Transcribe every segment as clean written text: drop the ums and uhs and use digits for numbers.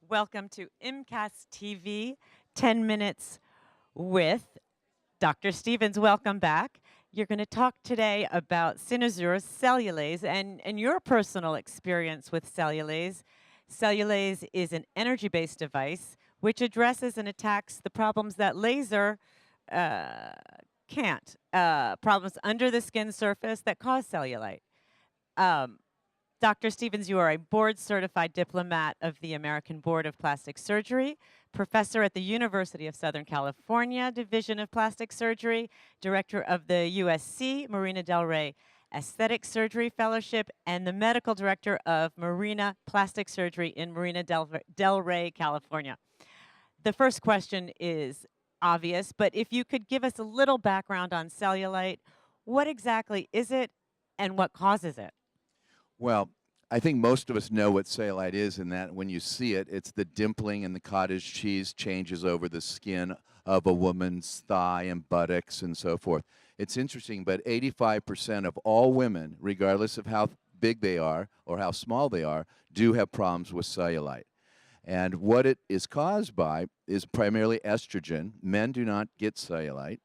Welcome to IMCAS TV, 10 Minutes with Dr. Stevens. Welcome back. You're going to talk today about Sinazur's Cellulaze and your personal experience with Cellulaze. Cellulaze is an energy-based device which addresses and attacks the problems that laser can't. Problems under the skin surface that cause cellulite. Dr. Stevens, you are a board-certified diplomat of the American Board of Plastic Surgery, professor at the University of Southern California Division of Plastic Surgery, director of the USC Marina Del Rey Aesthetic Surgery Fellowship, and the medical director of Marina Plastic Surgery in Marina Del Rey, California. The first question is obvious, but if you could give us a little background on cellulite, what exactly is it and what causes it? Well, I think most of us know what cellulite is, in that when you see it, it's the dimpling and the cottage cheese changes over the skin of a woman's thigh and buttocks and so forth. It's interesting, but 85% of all women, regardless of how big they are or how small they are, do have problems with cellulite. And what it is caused by is primarily estrogen. Men do not get cellulite.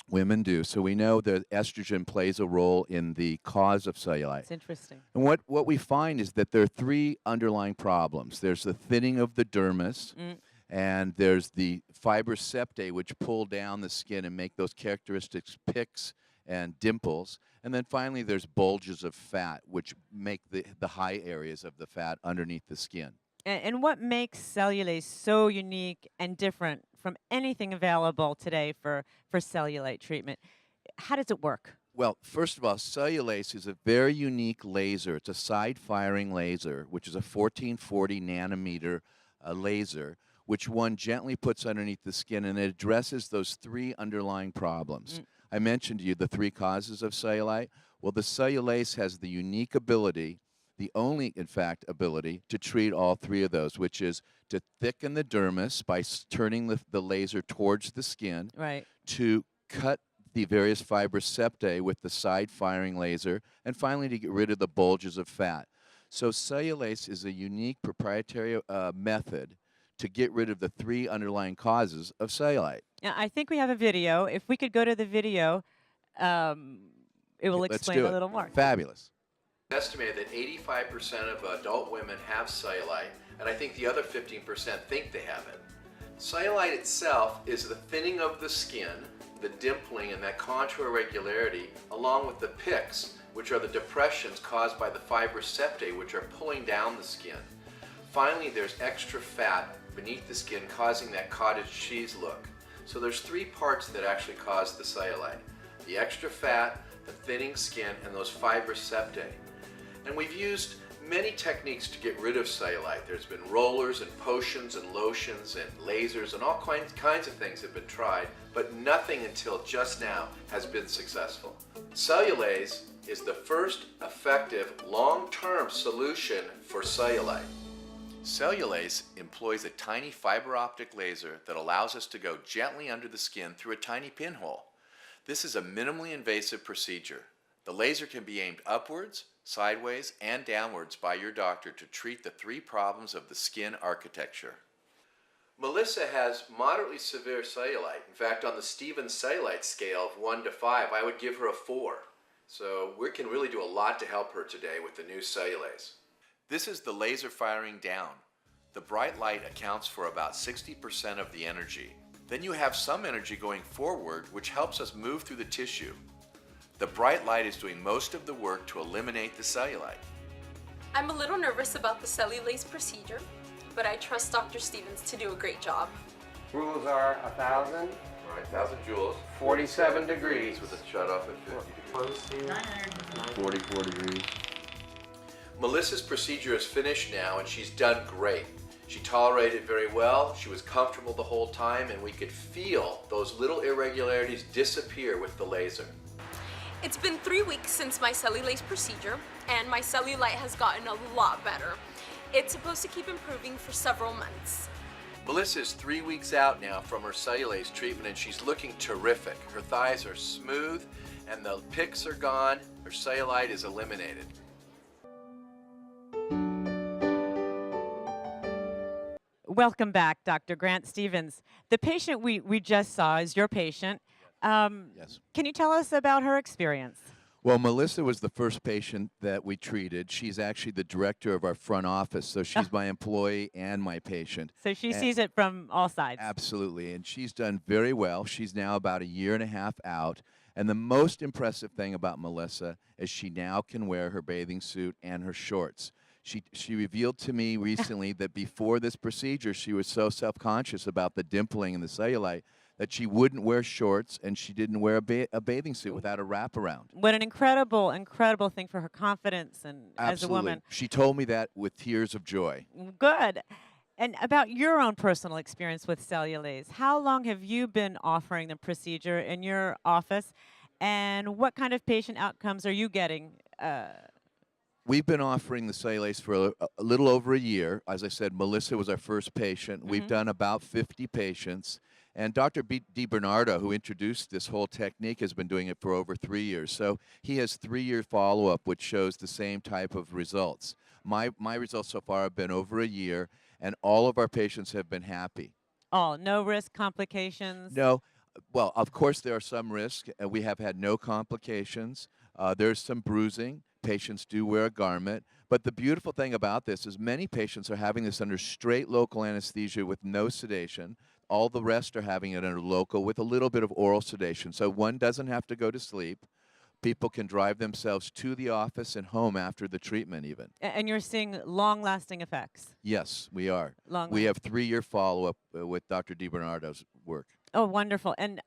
Women do. So we know that estrogen plays a role in the cause of cellulite. It's interesting. And what we find is that there are three underlying problems. There's the thinning of the dermis, and there's the fibrous septae, which pull down the skin and make those characteristic picks and dimples. And then finally, there's bulges of fat, which make the high areas of the fat underneath the skin. And what makes Cellulaze so unique and different from anything available today for cellulite treatment? How does it work? Well, first of all, Cellulaze is a very unique laser. It's a side-firing laser, which is a 1440 nanometer laser, which one gently puts underneath the skin, and it addresses those three underlying problems. I mentioned to you the three causes of cellulite. Well, the Cellulaze has the unique ability, the only, in fact, ability to treat all three of those, which is to thicken the dermis by turning the laser towards the skin, right, to cut the various fibrous septae with the side-firing laser, and finally to get rid of the bulges of fat. So Cellulaze is a unique proprietary method to get rid of the three underlying causes of cellulite. Yeah, I think we have a video. If we could go to the video, it will explain a little more. Fabulous. Estimated that 85% of adult women have cellulite, and I think the other 15% think they have it. Cellulite itself is the thinning of the skin, the dimpling and that contour irregularity, along with the picks, which are the depressions caused by the fibrous septae, which are pulling down the skin. Finally, there's extra fat beneath the skin causing that cottage cheese look. So there's three parts that actually cause the cellulite: the extra fat, the thinning skin, and those fibrous septae. And we've used many techniques to get rid of cellulite. There's been rollers and potions and lotions and lasers and all kinds of things have been tried, but nothing until just now has been successful. Cellulaze is the first effective long-term solution for cellulite. Cellulaze employs a tiny fiber optic laser that allows us to go gently under the skin through a tiny pinhole. This is a minimally invasive procedure. The laser can be aimed upwards, sideways, and downwards by your doctor to treat the three problems of the skin architecture. Melissa has moderately severe cellulite. In fact, on the Stevens cellulite scale of 1 to 5, I would give her a 4. So we can really do a lot to help her today with the new Cellulaze. This is the laser firing down. The bright light accounts for about 60% of the energy. Then you have some energy going forward, which helps us move through the tissue. The bright light is doing most of the work to eliminate the cellulite. I'm a little nervous about the Cellulaze procedure, but I trust Dr. Stevens to do a great job. Rules are 1,000. All right, 1,000 joules. 47 degrees. With a shut off at 50 degrees. 44 degrees. Melissa's procedure is finished now, and she's done great. She tolerated it very well, she was comfortable the whole time, and we could feel those little irregularities disappear with the laser. It's been 3 weeks since my Cellulaze procedure, and my cellulite has gotten a lot better. It's supposed to keep improving for several months. Melissa is 3 weeks out now from her Cellulaze treatment and she's looking terrific. Her thighs are smooth and the pics are gone. Her cellulite is eliminated. Welcome back, Dr. Grant Stevens. The patient we just saw is your patient. Yes. Can you tell us about her experience? Well, Melissa was the first patient that we treated. She's actually the director of our front office, so she's my employee and my patient. So she And- sees it from all sides. Absolutely, and she's done very well. She's now about a year and a half out, and the most impressive thing about Melissa is she now can wear her bathing suit and her shorts. She revealed to me recently that before this procedure, she was so self-conscious about the dimpling and the cellulite that she wouldn't wear shorts and she didn't wear a bathing suit without a wraparound. What an incredible, incredible thing for her confidence and as a Absolutely. woman. She told me that with tears of joy. Good. And about your own personal experience with Cellulaze, how long have you been offering the procedure in your office, and what kind of patient outcomes are you getting? We've been offering the Cellulaze for a little over a year. As I said, Melissa was our first patient. We've done about 50 patients. And Dr. DiBernardo, who introduced this whole technique, has been doing it for over 3 years. So he has 3-year follow-up, which shows the same type of results. My results so far have been over a year, and all of our patients have been happy. Oh, no risk complications? No. Well, of course, there are some risks, and we have had no complications. There's some bruising. Patients do wear a garment. But the beautiful thing about this is many patients are having this under straight local anesthesia with no sedation. All the rest are having it under local with a little bit of oral sedation. So one doesn't have to go to sleep. People can drive themselves to the office and home after the treatment even. And you're seeing long-lasting effects? Yes, we are. Long We have 3-year follow-up with Dr. DiBernardo's work. Oh, wonderful. And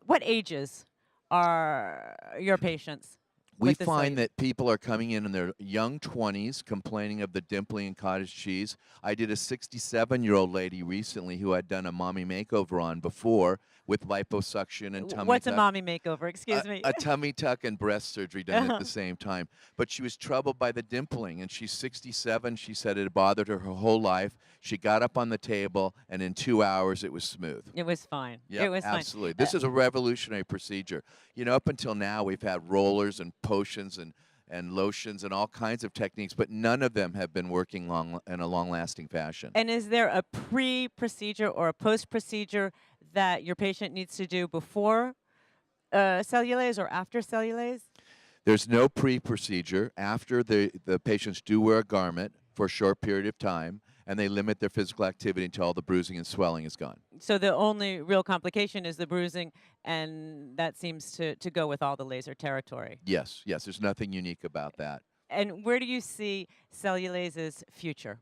what ages are your patients? We with the find cellulite? that people are coming in their young 20s complaining of the dimpling and cottage cheese. I did a 67-year-old lady recently who had done a mommy makeover on before with liposuction and tummy What's tuck. a mommy makeover? Excuse me. A tummy tuck and breast surgery done at the same time. But she was troubled by the dimpling, and she's 67. She said it bothered her whole life. She got up on the table, and in 2 hours, it was smooth. It was fine. Yeah, It was absolutely. fine. This is a revolutionary procedure. You know, up until now, we've had rollers and potions and lotions and all kinds of techniques, but none of them have been working in a long-lasting fashion. And is there a pre-procedure or a post-procedure that your patient needs to do before Cellulaze or after Cellulaze? There's no pre-procedure. After the patients do wear a garment for a short period of time, and they limit their physical activity until all the bruising and swelling is gone. So the only real complication is the bruising, and that seems to go with all the laser territory. Yes, yes, there's nothing unique about that. And where do you see Cellulaze's future?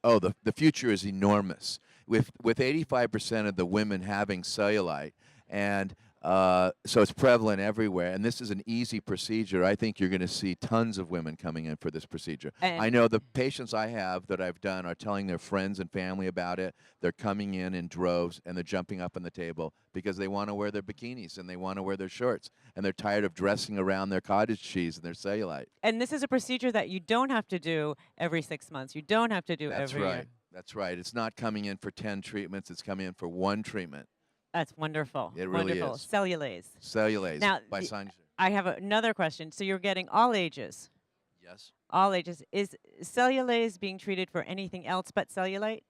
Oh, the future is enormous. With 85% of the women having cellulite, and so it's prevalent everywhere, and this is an easy procedure. I think you're going to see tons of women coming in for this procedure. And I know the patients I have that I've done are telling their friends and family about it. They're coming in droves, and they're jumping up on the table because they want to wear their bikinis and they want to wear their shorts, and they're tired of dressing around their cottage cheese and their cellulite. And this is a procedure that you don't have to do every 6 months. You don't have to do That's every right. year. That's right. It's not coming in for 10 treatments. It's coming in for 1 treatment. That's wonderful. It really wonderful. is. Cellulaze. Cellulaze Now, by Sanjay. I have another question. So you're getting all ages. Yes. All ages. Is Cellulaze being treated for anything else but cellulite?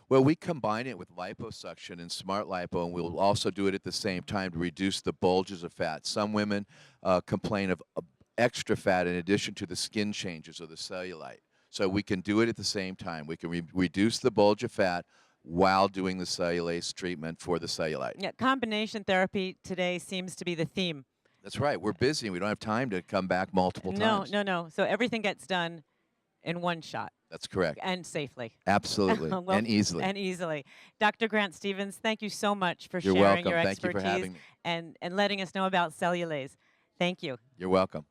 Well, we combine it with liposuction and smart lipo, and we'll also do it at the same time to reduce the bulges of fat. Some women complain of extra fat in addition to the skin changes or the cellulite. So we can do it at the same time. We can reduce the bulge of fat while doing the Cellulaze treatment for the cellulite. Yeah, combination therapy today seems to be the theme. That's right. We're busy. We don't have time to come back multiple times. No. So everything gets done in one shot That's correct. and safely. Absolutely. Well, and easily. And easily. Dr. Grant Stevens, thank you so much for You're sharing welcome. your Thank you expertise for having me. and letting us know about Cellulaze. Thank you. You're welcome.